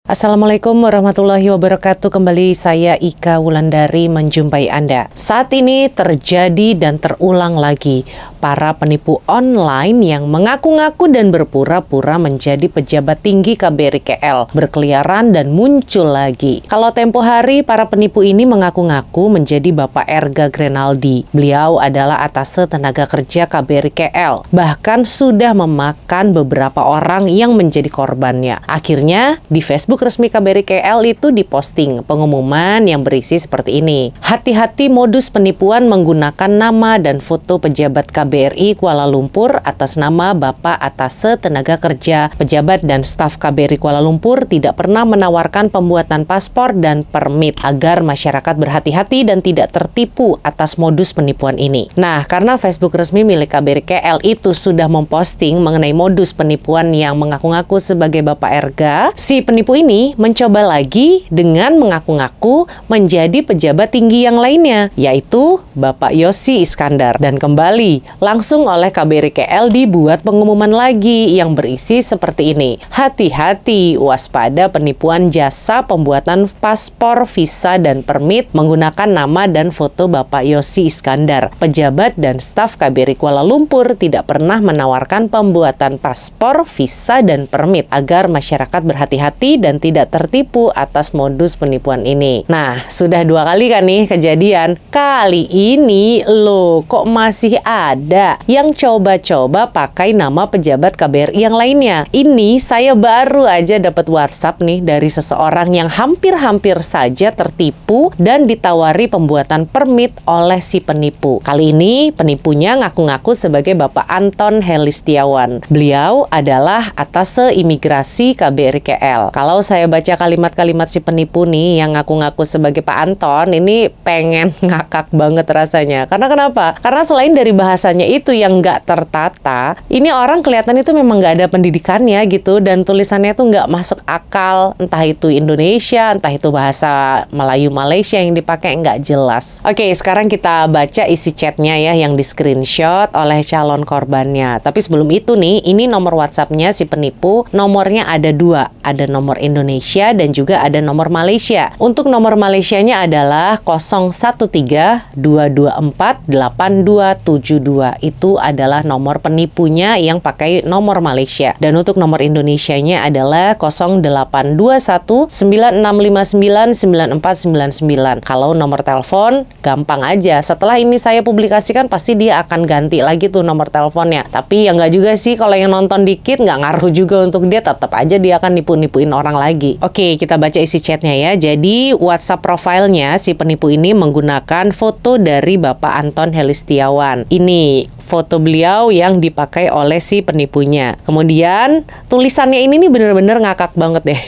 Assalamualaikum warahmatullahi wabarakatuh. Kembali saya Ika Wulandari menjumpai Anda. Saat ini terjadi dan terulang lagi para penipu online yang mengaku-ngaku dan berpura-pura menjadi pejabat tinggi KBRI KL berkeliaran dan muncul lagi. Kalau tempo hari para penipu ini mengaku-ngaku menjadi Bapak Erga Grenaldi. Beliau adalah atase tenaga kerja KBRI KL. Bahkan sudah memakan beberapa orang yang menjadi korbannya. Akhirnya di Facebook resmi KBRI KL itu diposting pengumuman yang berisi seperti ini. Hati-hati modus penipuan menggunakan nama dan foto pejabat KBRI Kuala Lumpur atas nama Bapak Atase Tenaga Kerja. Pejabat dan staf KBRI Kuala Lumpur tidak pernah menawarkan pembuatan paspor dan permit agar masyarakat berhati-hati dan tidak tertipu atas modus penipuan ini. Nah, karena Facebook resmi milik KBRI KL itu sudah memposting mengenai modus penipuan yang mengaku-ngaku sebagai Bapak Erga, si penipu ini mencoba lagi dengan mengaku-ngaku menjadi pejabat tinggi yang lainnya, yaitu Bapak Yosi Iskandar. Dan kembali, langsung oleh KBRI KL dibuat pengumuman lagi yang berisi seperti ini. Hati-hati, waspada penipuan jasa pembuatan paspor, visa, dan permit menggunakan nama dan foto Bapak Yosi Iskandar. Pejabat dan staf KBRI Kuala Lumpur tidak pernah menawarkan pembuatan paspor, visa, dan permit agar masyarakat berhati-hati dan tidak tertipu atas modus penipuan ini. Nah, sudah 2 kali kan nih kejadian. Kali ini loh, kok masih ada yang coba-coba pakai nama pejabat KBRI yang lainnya. Ini saya baru aja dapat WhatsApp nih dari seseorang yang hampir-hampir saja tertipu dan ditawari pembuatan permit oleh si penipu. Kali ini penipunya ngaku-ngaku sebagai Bapak Anton Helistiawan. Beliau adalah atase imigrasi KBRI KL. Kalau saya baca kalimat-kalimat si penipu nih yang ngaku-ngaku sebagai Pak Anton, ini pengen ngakak banget rasanya. Karena kenapa? Karena selain dari bahasanya itu yang nggak tertata, ini orang kelihatan itu memang nggak ada pendidikannya gitu, dan tulisannya tuh nggak masuk akal. Entah itu Indonesia, entah itu bahasa Melayu Malaysia yang dipakai, nggak jelas. Oke, sekarang kita baca isi chatnya ya yang di screenshot oleh calon korbannya. Tapi sebelum itu nih, ini nomor WhatsAppnya si penipu. Nomornya ada 2, ada nomor Indonesia dan juga ada nomor Malaysia. Untuk nomor Malaysianya adalah 0132248272. Itu adalah nomor penipunya yang pakai nomor Malaysia. Dan untuk nomor Indonesianya adalah 082196599499. Kalau nomor telepon gampang aja. Setelah ini saya publikasikan pasti dia akan ganti lagi tuh nomor teleponnya. Tapi ya nggak juga sih, kalau yang nonton dikit nggak ngaruh juga untuk dia, tetap aja dia akan nipu-nipuin orang lagi. Oke, kita baca isi chatnya ya. Jadi WhatsApp profilnya si penipu ini menggunakan foto dari Bapak Anton Helistiawan. Ini foto beliau yang dipakai oleh si penipunya. Kemudian tulisannya ini nih bener-bener ngakak banget deh.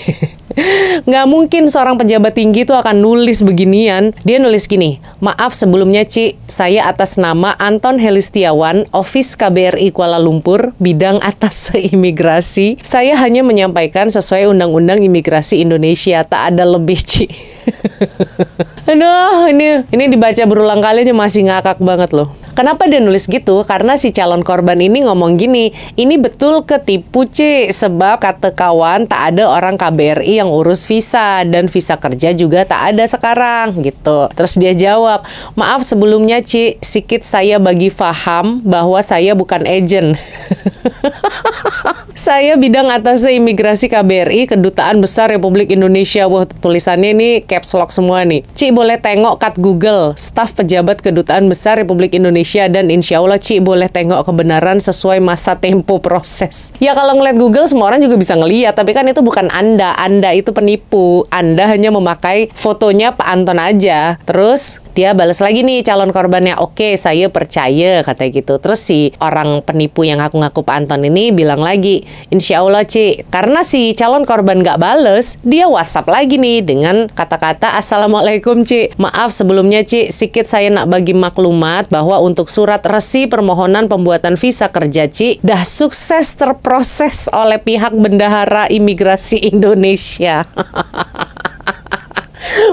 Nggak mungkin seorang pejabat tinggi itu akan nulis beginian. Dia nulis gini, maaf sebelumnya Ci, saya atas nama Anton Helistiawan, Office KBRI Kuala Lumpur, bidang atase imigrasi. Saya hanya menyampaikan sesuai Undang-Undang Imigrasi Indonesia, tak ada lebih Ci. Aduh, ini dibaca berulang kali aja masih ngakak banget loh. Kenapa dia nulis gitu? Karena si calon korban ini ngomong gini, ini betul ketipu Ci, sebab kata kawan tak ada orang KBRI yang urus visa, dan visa kerja juga tak ada sekarang gitu. Terus dia jawab, maaf sebelumnya Ci, sikit saya bagi faham bahwa saya bukan agent. Saya bidang atase imigrasi KBRI, Kedutaan Besar Republik Indonesia. Wah, tulisannya ini caps lock semua nih. Ci boleh tengok kat Google, staf pejabat Kedutaan Besar Republik Indonesia, dan insya Allah Ci boleh tengok kebenaran sesuai masa tempo proses. Ya kalau ngeliat Google semua orang juga bisa ngeliat, tapi kan itu bukan Anda itu penipu. Anda hanya memakai fotonya Pak Anton aja. Terus dia balas lagi nih calon korbannya, oke saya percaya kata gitu. Terus si orang penipu yang ngaku-ngaku Pak Anton ini bilang lagi, insya Allah Ci. Karena si calon korban nggak bales, dia WhatsApp lagi nih dengan kata-kata Assalamualaikum Ci, maaf sebelumnya Ci, sikit saya nak bagi maklumat bahwa untuk surat resi permohonan pembuatan visa kerja Ci dah sukses terproses oleh pihak Bendahara Imigrasi Indonesia.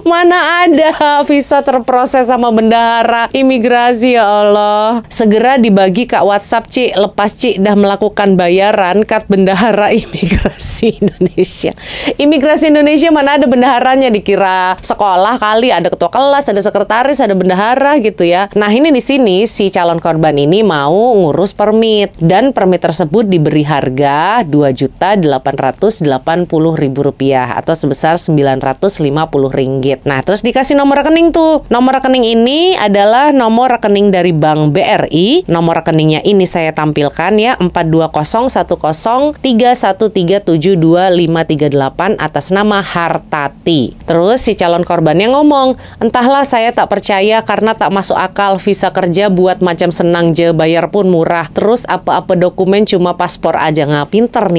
Mana ada visa terproses sama bendahara imigrasi, ya Allah. Segera dibagi Kak WhatsApp, Ci. Lepas Ci dah melakukan bayaran kat bendahara imigrasi Indonesia. Imigrasi Indonesia mana ada bendaharanya, dikira sekolah kali, ada ketua kelas, ada sekretaris, ada bendahara gitu ya. Nah, ini di sini si calon korban ini mau ngurus permit, dan permit tersebut diberi harga Rp2.880.000 atau sebesar Rp950. Nah, terus dikasih nomor rekening tuh. Nomor rekening ini adalah nomor rekening dari Bank BRI. Nomor rekeningnya ini saya tampilkan ya, 4201031372538 atas nama Hartati. Terus si calon korbannya ngomong, entahlah saya tak percaya karena tak masuk akal, visa kerja buat macam senang je, bayar pun murah. Terus apa-apa dokumen cuma paspor aja. Nggak, pinter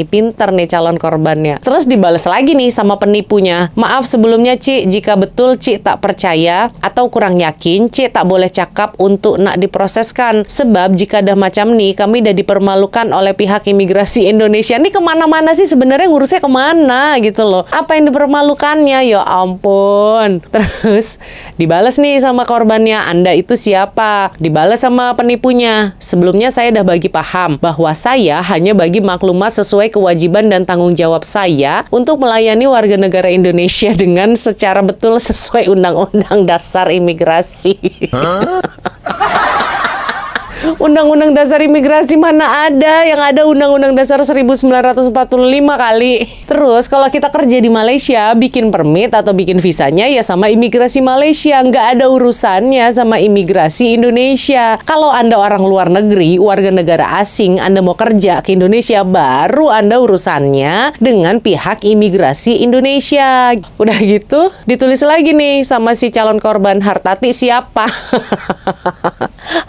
nih calon korbannya. Terus dibales lagi nih sama penipunya. Maaf sebelumnya Ci, jika betul Ci tak percaya atau kurang yakin, Ci tak boleh cakap untuk nak diproseskan. Sebab jika dah macam nih, kami dah dipermalukan oleh pihak imigrasi Indonesia. Ini kemana-mana sih sebenarnya, ngurusnya kemana gitu loh. Apa yang dipermalukannya? Ya ampun. Terus dibales nih sama korbannya, Anda itu siapa? Dibales sama penipunya. Sebelumnya saya dah bagi paham bahwa saya hanya bagi maklumat sesuai kewajiban dan tanggung jawab saya untuk melayani warga negara Indonesia dengan secara betul sesuai Undang-Undang Dasar Imigrasi. Undang-Undang Dasar Imigrasi mana ada, yang ada Undang-Undang Dasar 1945 kali. Terus kalau kita kerja di Malaysia, bikin permit atau bikin visanya ya sama imigrasi Malaysia, nggak ada urusannya sama imigrasi Indonesia. Kalau Anda orang luar negeri, warga negara asing, Anda mau kerja ke Indonesia, baru Anda urusannya dengan pihak imigrasi Indonesia. Udah gitu, ditulis lagi nih sama si calon korban, Hartati siapa?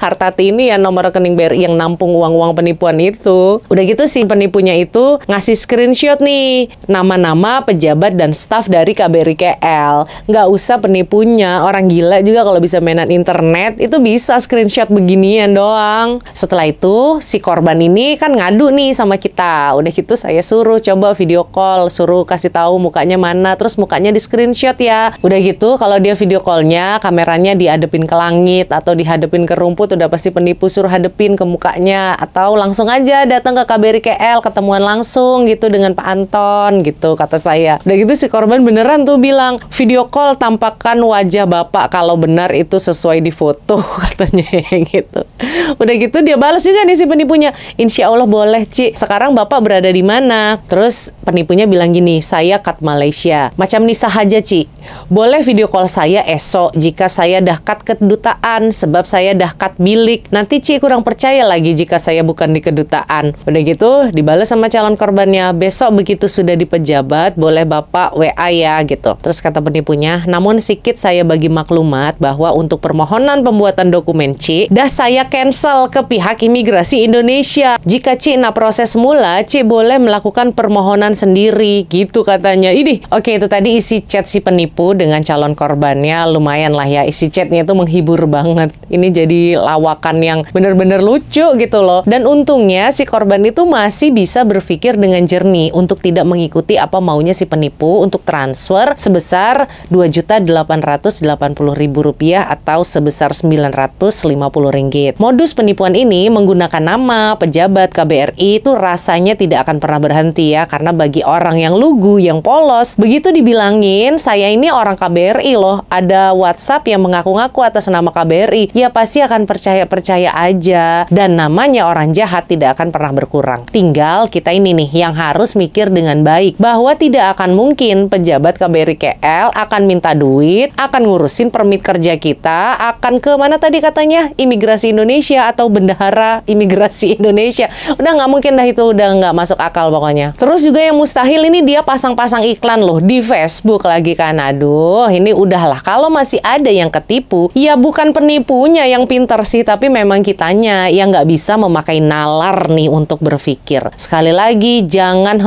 Hartati ini ya nomor rekening BRI yang nampung uang-uang penipuan itu. Udah gitu si penipunya itu ngasih screenshot nih nama-nama pejabat dan staf dari KBRI KL. Nggak usah penipunya, orang gila juga kalau bisa mainan internet itu bisa screenshot beginian doang. Setelah itu si korban ini kan ngadu nih sama kita. Udah gitu saya suruh coba video call, suruh kasih tahu mukanya mana, terus mukanya di screenshot ya. Udah gitu kalau dia video callnya kameranya dihadepin ke langit atau dihadepin ke rumput, udah pasti penipu suruh hadepin ke mukanya, atau langsung aja datang ke KBRI KL, ketemuan langsung gitu dengan Pak Anton gitu kata saya. Udah gitu si korban beneran tuh bilang, video call tampakkan wajah Bapak kalau benar itu sesuai di foto katanya gitu. Udah gitu dia balas juga nih si penipunya, insya Allah boleh Ci, sekarang Bapak berada di mana? Terus penipunya bilang gini, saya kat Malaysia. Macam Nisa aja Ci, boleh video call saya esok jika saya dah kat kedutaan, sebab saya dah kat bilik. Nanti Ci kurang percaya lagi jika saya bukan di kedutaan. Udah gitu dibalas sama calon korbannya, besok begitu sudah di pejabat boleh Bapak WA ya gitu. Terus kata penipunya, namun sikit saya bagi maklumat bahwa untuk permohonan pembuatan dokumen Ci dah saya cancel ke pihak imigrasi Indonesia. Jika Ci nak proses mula, Ci boleh melakukan permohonan sendiri gitu katanya. Ini oke, itu tadi isi chat si penipu dengan calon korbannya. Lumayan lah ya, isi chatnya itu menghibur banget. Ini jadi lawakan yang bener-bener lucu gitu loh. Dan untungnya si korban itu masih bisa berpikir dengan jernih untuk tidak mengikuti apa maunya si penipu untuk transfer sebesar Rp2.880.000 atau sebesar Rp950. Modus penipuan ini menggunakan nama pejabat KBRI itu rasanya tidak akan pernah berhenti ya, karena bagi orang yang lugu, yang polos, begitu dibilangin saya ini orang KBRI loh, ada WhatsApp yang mengaku-ngaku atas nama KBRI, ya pasti akan percaya-percaya aja, dan namanya orang jahat tidak akan pernah berkurang. Tinggal kita ini nih yang harus mikir dengan baik bahwa tidak akan mungkin pejabat KBRI KL akan minta duit, akan ngurusin permit kerja kita, akan ke mana tadi katanya, imigrasi Indonesia atau bendahara imigrasi Indonesia. Udah nggak mungkin dah, itu udah nggak masuk akal pokoknya. Terus juga yang mustahil ini dia pasang-pasang iklan loh di Facebook lagi kan. Aduh, ini udahlah, kalau masih ada yang ketipu, ya bukan penipunya yang pintar sih, tapi memang kitanya yang nggak bisa memakai nalar nih untuk berpikir. Sekali lagi, jangan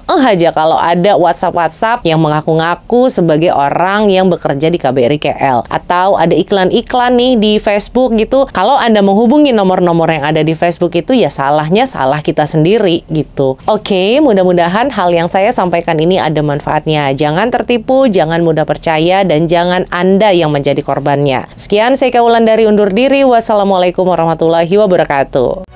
aja kalau ada WhatsApp yang mengaku-ngaku sebagai orang yang bekerja di KBRI KL, atau ada iklan-iklan nih di Facebook gitu. Kalau Anda menghubungi nomor-nomor yang ada di Facebook itu, ya salahnya salah kita sendiri gitu. Oke, mudah-mudahan hal yang saya sampaikan ini ada manfaatnya. Jangan tertipu, jangan mudah mudah percaya dan jangan Anda yang menjadi korbannya. Sekian, saya Ika Wulandari undur diri. Wassalamualaikum warahmatullahi wabarakatuh.